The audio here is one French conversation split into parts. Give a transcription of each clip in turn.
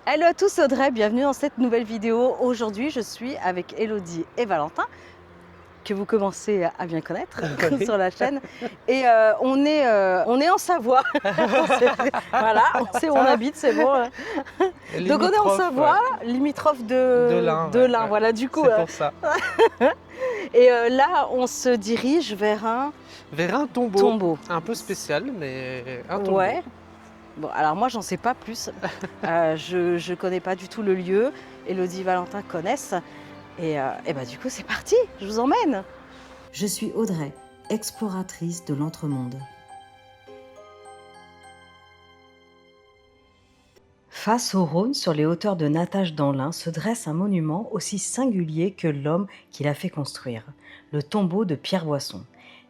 Hello à tous, Audrey, bienvenue dans cette nouvelle vidéo. Aujourd'hui, je suis avec Elodie et Valentin, que vous commencez à bien connaître Oui. sur la chaîne. Et on est en Savoie. Voilà, on sait où on habite, c'est bon. Donc on est en Limitrophe, Savoie, ouais. limitrophe De l'Ain, de ouais, l'Ain, ouais. voilà, du coup. C'est pour ça. Et là, on se dirige vers un Vers un tombeau, tombeau. un peu spécial, mais un tombeau. Ouais. Bon, alors moi, j'en sais pas plus. Je connais pas du tout le lieu. Elodie et Valentin connaissent. Et bah du coup, c'est parti, je vous emmène. Je suis Audrey, exploratrice de l'entremonde. Face au Rhône, sur les hauteurs de Natage dans l'Ain, se dresse un monument aussi singulier que l'homme qui l'a fait construire, le tombeau de Pierre Boisson.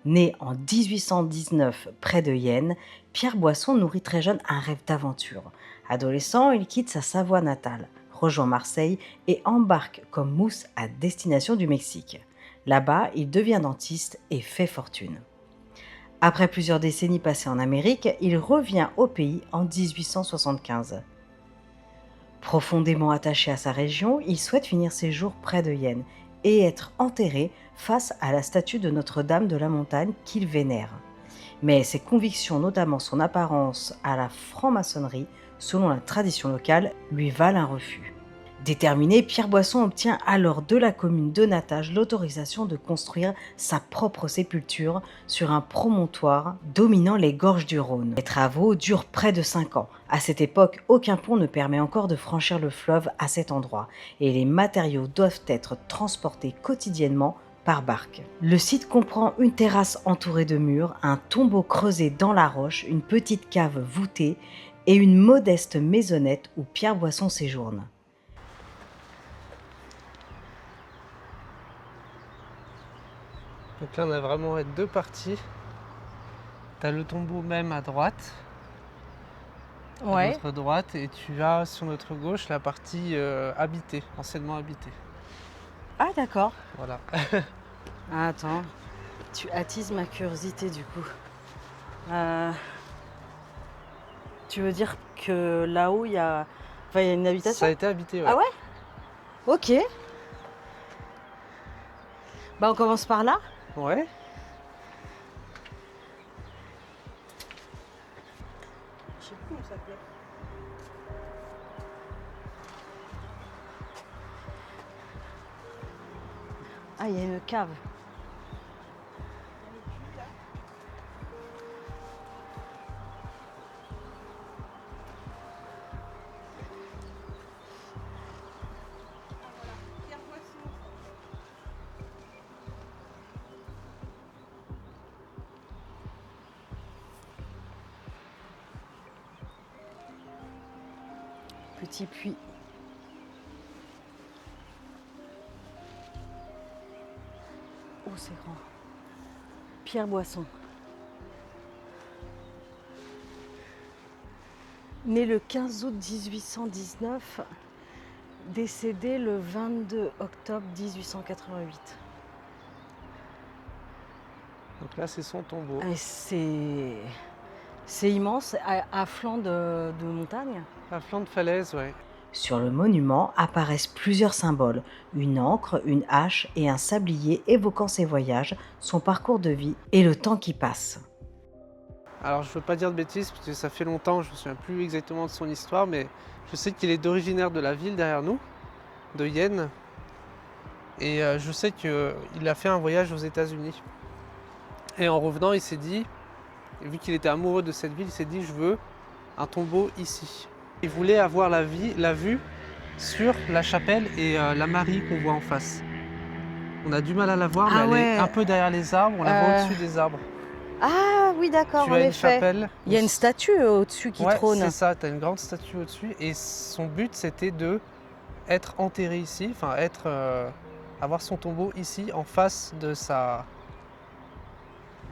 Né en 1819 près de Yenne, Pierre Boisson nourrit très jeune un rêve d'aventure. Adolescent, il quitte sa Savoie natale, rejoint Marseille et embarque comme mousse à destination du Mexique. Là-bas, il devient dentiste et fait fortune. Après plusieurs décennies passées en Amérique, il revient au pays en 1875. Profondément attaché à sa région, il souhaite finir ses jours près de Yenne et être enterré face à la statue de Notre-Dame de la Montagne qu'il vénère. Mais ses convictions, notamment son apparence à la franc-maçonnerie, selon la tradition locale, lui valent un refus. Déterminé, Pierre Boisson obtient alors de la commune de Natage l'autorisation de construire sa propre sépulture sur un promontoire dominant les gorges du Rhône. Les travaux durent près de 5 ans. À cette époque, aucun pont ne permet encore de franchir le fleuve à cet endroit et les matériaux doivent être transportés quotidiennement par barque. Le site comprend une terrasse entourée de murs, un tombeau creusé dans la roche, une petite cave voûtée et une modeste maisonnette où Pierre Boisson séjourne. Donc là, on a vraiment deux parties. Tu as le tombeau même à droite, à Ouais. notre droite, et tu as sur notre gauche la partie habitée, anciennement habitée. Ah d'accord. Voilà. Ah, attends, tu attises ma curiosité du coup. Euh, Tu veux dire que là-haut, enfin, il y a une Ça habitation? a été habité, Ah ouais. ouais? Ok. Bah on commence par là. Ouais. Je sais plus comment ça s'appelait. Ah, il y a une cave. Petit puits. Oh, c'est grand. Pierre Boisson. Né le 15 août 1819, décédé le 22 octobre 1888. Donc là, c'est son tombeau. Ah, c'est immense, à flanc de montagne. À flanc de falaise, ouais. Sur le monument apparaissent plusieurs symboles, une ancre, une hache et un sablier évoquant ses voyages, son parcours de vie et le temps qui passe. Alors je veux pas dire de bêtises parce que ça fait longtemps, je me souviens plus exactement de son histoire, mais je sais qu'il est originaire de la ville derrière nous, de Yenne, et je sais qu'il a fait un voyage aux États-Unis. Et en revenant, il s'est dit, vu qu'il était amoureux de cette ville, il s'est dit je veux un tombeau ici. Il voulait avoir la vue sur la chapelle et la Marie qu'on voit en face. On a du mal à la voir, mais Ah elle est ouais, un peu derrière les arbres, on la voit au-dessus des arbres. ah oui d'accord, Tu en as une effet. chapelle. Il y a une statue au-dessus qui Ouais, c'est trône. ça, tu as une grande statue au-dessus et son but c'était de être enterré ici, enfin avoir son tombeau ici en face de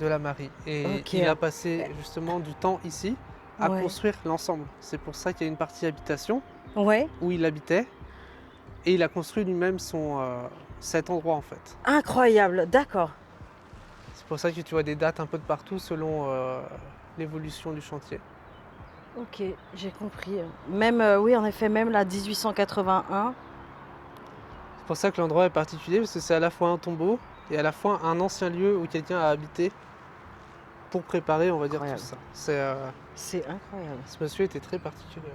la Marie. Et Ok, il a passé justement du temps ici à ouais. construire l'ensemble. C'est pour ça qu'il y a une partie habitation Ouais, où il habitait et il a construit lui-même cet endroit en fait. incroyable, d'accord. C'est pour ça que tu vois des dates un peu de partout selon l'évolution du chantier. Ok, j'ai compris. Même, oui, en effet, même la 1881. C'est pour ça que l'endroit est particulier, parce que c'est à la fois un tombeau et à la fois un ancien lieu où quelqu'un a habité pour préparer, on va dire, tout Incroyable. ça. C'est incroyable. Ce monsieur était très particulier.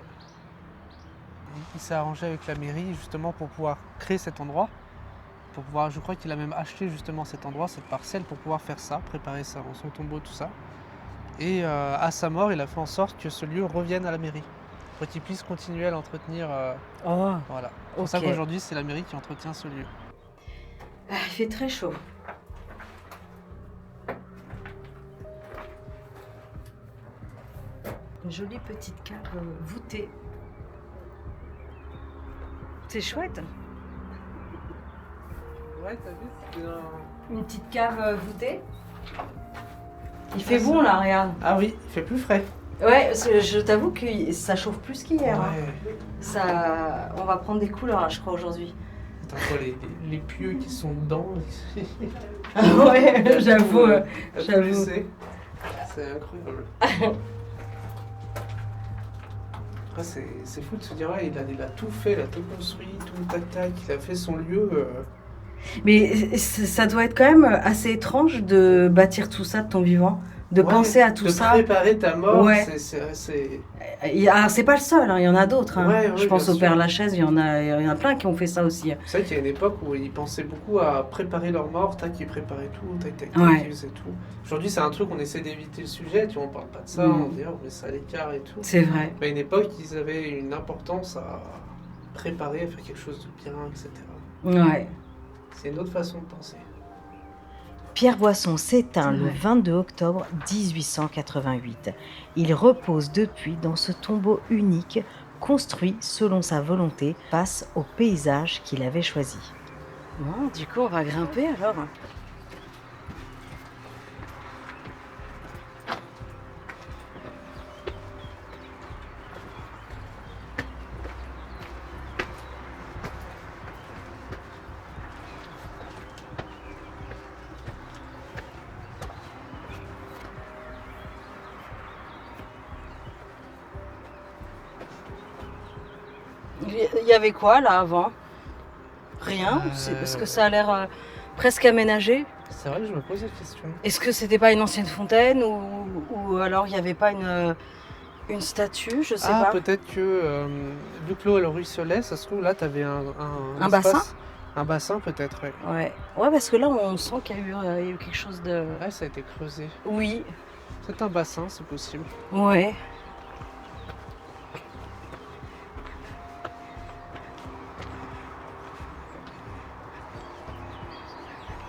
Il s'est arrangé avec la mairie justement pour pouvoir créer cet endroit. Pour pouvoir, je crois qu'il a même acheté justement cet endroit, cette parcelle, pour pouvoir faire ça, préparer ça, son tombeau, tout ça. Et à sa mort, il a fait en sorte que ce lieu revienne à la mairie, pour qu'il puisse continuer à l'entretenir. Oh, Voilà. C'est pour ça ok. qu'aujourd'hui, c'est la mairie qui entretient ce lieu. Ah, il fait très chaud. Une jolie petite cave voûtée. C'est chouette. Ouais, t'as vu, c'était Une petite cave voûtée. Il fait bon là, regarde. Ah oui, il fait plus frais. Ouais, je t'avoue que ça chauffe plus qu'hier. Hein. Ouais. Ça, on va prendre des couleurs là, je crois aujourd'hui. Attends, quoi, les pieux qui sont dedans. Ouais, j'avoue. J'avoue. C'est incroyable. Après, c'est fou de se dire, ouais, il a tout fait, il a tout construit, tout tac-tac, il a fait son lieu. Mais ça doit être quand même assez étrange de bâtir tout ça de ton vivant, de Ouais, penser à tout de ça. préparer ta mort, Ouais. C'est pas le seul, hein, il y en a d'autres. Hein. Ouais, Je pense bien au sûr. Père Lachaise, il y en a plein qui ont fait ça aussi. C'est vrai qu'il y a une époque où ils pensaient beaucoup à préparer leur mort, tac, ils préparaient tout, tac, tac, tac, Ouais. ils faisaient tout. Aujourd'hui, c'est un truc, on essaie d'éviter le sujet, tu vois, on parle pas de ça, Mm. on dit, on met ça à l'écart et tout. C'est vrai. Mais à une époque, ils avaient une importance à préparer, à faire quelque chose de bien, etc. Ouais. C'est une autre façon de penser. Pierre Boisson s'éteint C'est le vrai. 22 octobre 1888. Il repose depuis dans ce tombeau unique, construit selon sa volonté, face au paysage qu'il avait choisi. Bon, du coup, on va grimper alors. Il y avait quoi là avant? Rien? Parce que ça a l'air presque aménagé. C'est vrai que je me pose la question. Est-ce que c'était pas une ancienne fontaine ou alors il n'y avait pas une statue? Je sais Ah, pas. peut-être que vu que l'eau elle ruisselait, ça se trouve là, t'avais Un espace, bassin? un bassin peut-être, ouais. Ouais, parce que là on sent qu'il y a eu quelque chose de. Ouais, ça a été creusé. Oui, C'est un bassin, c'est possible. ouais.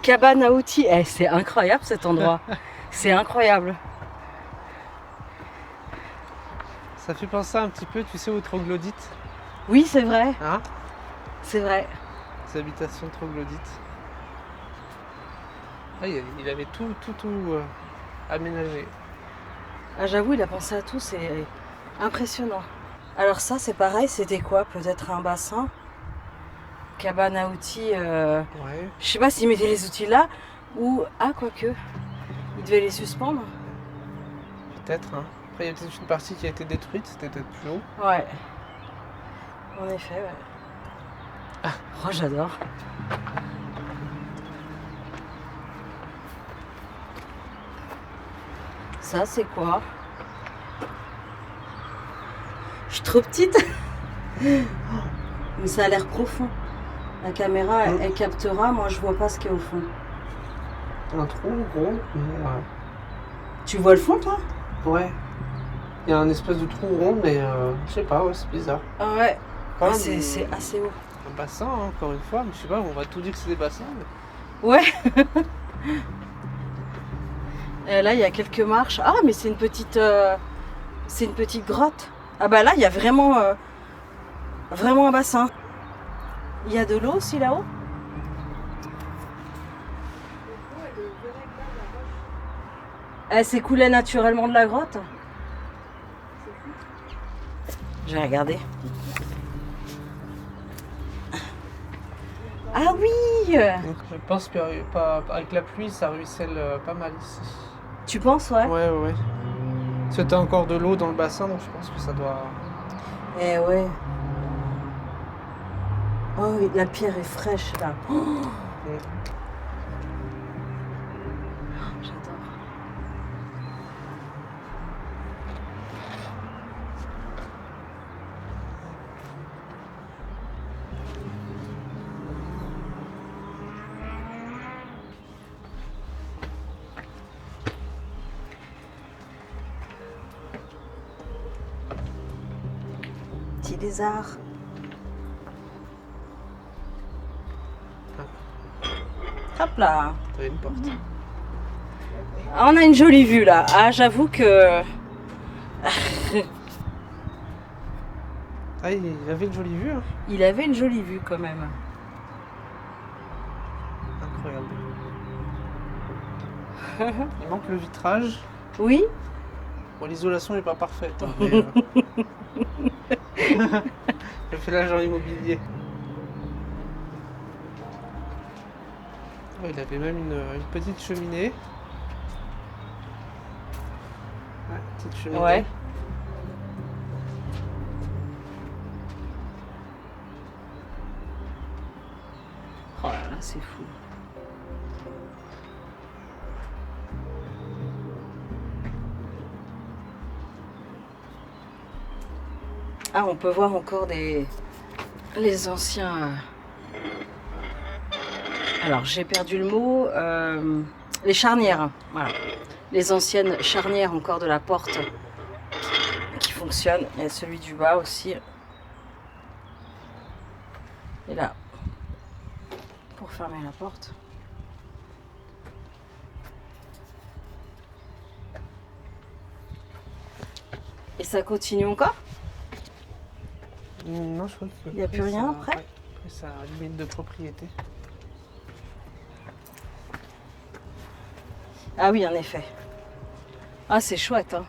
Cabane à outils, c'est incroyable cet endroit. C'est incroyable. Ça fait penser un petit peu, tu sais, aux troglodytes, Oui, c'est vrai, hein? c'est vrai. Ces habitations troglodytes. Ah, il avait tout aménagé. Ah, j'avoue, il a pensé à tout, c'est impressionnant. Alors ça, c'est pareil, c'était quoi? Peut-être un bassin? Cabane à outils. Ouais. Je sais pas s'il mettait les outils là ou. Ah, quoique. Il devait les suspendre. Peut-être, hein. Après, il y a peut-être une partie qui a été détruite, c'était peut-être plus haut. Ouais. En effet, ouais. Oh, j'adore. Ça, c'est quoi? Je suis trop petite. Mais ça a l'air profond. La caméra, elle captera. Moi, je vois pas ce qu'il y a au fond. Un trou gros, mais Tu vois le fond, toi? ouais. Il y a un espèce de trou rond, mais je sais pas, ouais, c'est bizarre. Ah ouais. Pas Ah, un- c'est assez haut. Un bassin, hein, encore une fois, mais je sais pas, on va tout dire que c'est des bassins. Mais... Ouais. Et là, il y a quelques marches. Ah, mais c'est une petite grotte. Ah bah là, il y a vraiment un bassin. Il y a de l'eau aussi là-haut. Elle s'écoulait naturellement de la grotte. Je vais regarder. Ah oui! Donc, je pense qu'avec la pluie, ça ruisselle pas mal ici. Tu penses, ouais? Ouais. Tu as encore de l'eau dans le bassin, donc je pense que ça doit... Eh ouais. Oh, oui, la pierre est fraîche là. Oh, Mm. j'adore. Petit lézard. Hop là. T'avais une porte. Ah, on a une jolie vue là. Ah, j'avoue que... Ah, il avait une jolie vue, hein. Il avait une jolie vue quand même. Incroyable. Il manque le vitrage. Oui. Bon, l'isolation n'est pas parfaite, hein, mais j'ai fait l'agent immobilier. Oh, il avait même une petite cheminée. Ouais, petite cheminée. Ouais. Oh là là, c'est fou. Ah, on peut voir encore les anciens. Alors, j'ai perdu le mot. Les charnières. Voilà. Les anciennes charnières encore de la porte qui fonctionnent. Il y a celui du bas aussi. Et là, pour fermer la porte. Et ça continue encore? Non, je crois qu'il Y a plus rien après ouais, après, ça a limite de propriété. Ah oui, en effet. Ah, c'est chouette, hein.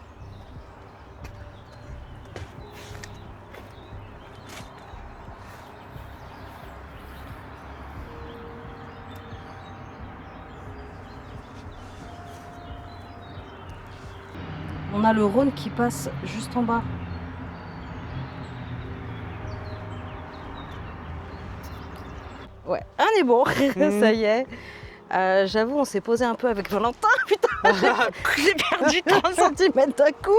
On a le Rhône qui passe juste en bas. Ouais, on est bon, ça y est. J'avoue, on s'est posé un peu avec Valentin. Putain, j'ai perdu 30 cm d'un coup.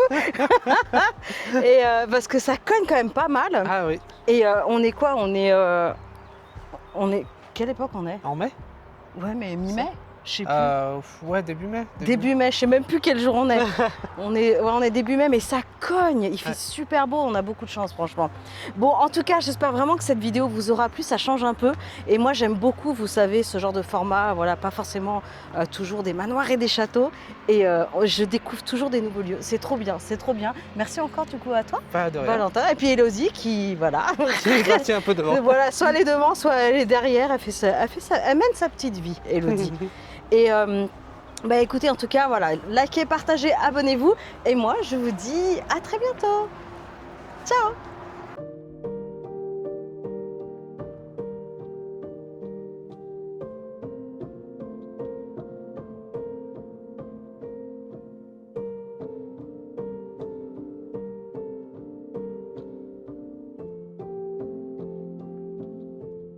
Et parce que ça cogne quand même pas mal. Ah oui. Et on est quoi? On est. Quelle époque on est? En mai? Ouais, mais mi-mai? Je sais plus. Ouais, début mai. Début mai, je sais même plus quel jour on est. On est début mai, mais ça cogne. Il fait Ouais. super beau. On a beaucoup de chance, franchement. Bon, en tout cas, j'espère vraiment que cette vidéo vous aura plu. Ça change un peu. Et moi, j'aime beaucoup, vous savez, ce genre de format. Voilà, pas forcément toujours des manoirs et des châteaux. Et je découvre toujours des nouveaux lieux. C'est trop bien, c'est trop bien. Merci encore, du coup, à toi, Pas de rien. Valentin. Et puis Elodie, qui, voilà. J'ai gracié un peu devant. Voilà, soit elle est devant, soit elle est derrière. Elle mène sa petite vie, Elodie. Et bah écoutez, en tout cas, voilà, likez, partagez, abonnez-vous. Et moi, je vous dis à très bientôt. Ciao!